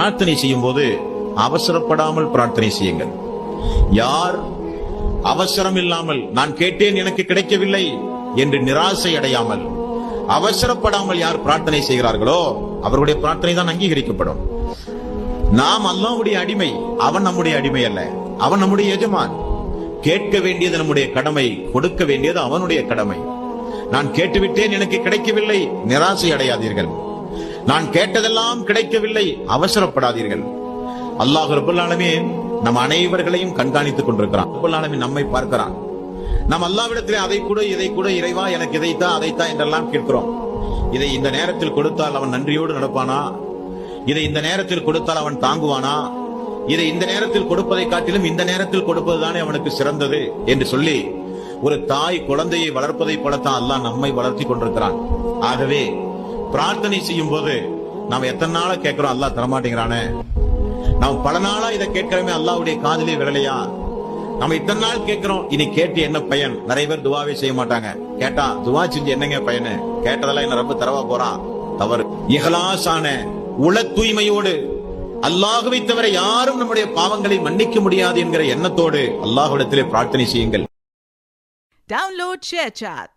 பிரார்த்தனை செய்யும் போது அவசரப்படாமல் பிரார்த்தனை செய்யுங்கள். யார் அவசரம் இல்லாமல் நான் கேட்டேன் எனக்கு கிடைக்கவில்லை என்று நிராசை அடையாமல் அவசரப்படாமல் யார் பிரார்த்தனை செய்கிறார்களோ அவர்களுடைய பிரார்த்தனை தான் அங்கீகரிக்கப்படும். நாம் அல்லாஹ்வுடைய அடிமை, அவன் நம்முடைய அடிமை அல்ல, அவன் நம்முடைய எஜமான். கேட்க வேண்டியது நம்முடைய கடமை, கொடுக்க வேண்டியது அவனுடைய கடமை. நான் கேட்டுவிட்டேன் எனக்கு கிடைக்கவில்லை, நிராசை அடையாதீர்கள். நான் கேட்டதெல்லாம் கிடைக்கவில்லை, அவசரப்படாதீர்கள். அல்லாஹ் ரப்பல் ஆலமீன் நம் அனைவர்களையும் கண்காணித்துக் கொண்டிருக்கிறான். ரப்பல் ஆலமீன் நம்மை பார்க்கிறான். நாம் அல்லாஹ்விடத்திலே அதை கூட இதை கூட இறைவா எனக்கு இதைத்தா அதைத்தா என்றெல்லாம் கேட்கிறோம். இதை இந்த நேரத்தில் கொடுத்தால் அவன் நன்றியோடு நடப்பானா? இதை இந்த நேரத்தில் கொடுத்தால் அவன் தாங்குவானா? இதை இந்த நேரத்தில் கொடுப்பதை காட்டிலும் இந்த நேரத்தில் கொடுப்பதுதானே அவனுக்கு சிறந்தது என்று சொல்லி ஒரு தாய் குழந்தையை வளர்ப்பதை போலத்தான் அல்லாஹ் நம்மை வளர்த்தி கொண்டிருக்கிறான். ஆகவே பிரார்த்தனை செய்யும் போது நாம் எத்தனை நாளா கேட்கிறோம், அல்லாஹ் தரமாட்டேங்கிறானே. நாம் பல நாளா இதை கேட்கிறோமே, அல்லாஹ்வுடைய காதிலே விழலையா? நம்ம இத்தனை நாள் கேட்கிறோம், இனி கேட்டு என்ன பயன்? நிறைய பேர் துவாவே செய்ய மாட்டாங்க. கேட்டா துவா செஞ்சு என்னங்க பயனு? கேட்டதெல்லாம் என்ன ரப்பு தரவா போறான்? தவறு. இஹ்லாஸான உள தூய்மையோடு அல்லாஹ்வை தவிர யாரும் நம்முடைய பாவங்களை மன்னிக்க முடியாது என்கிற எண்ணத்தோடு அல்லாஹ்விடத்திலே பிரார்த்தனை செய்யுங்கள். Download ShareChat.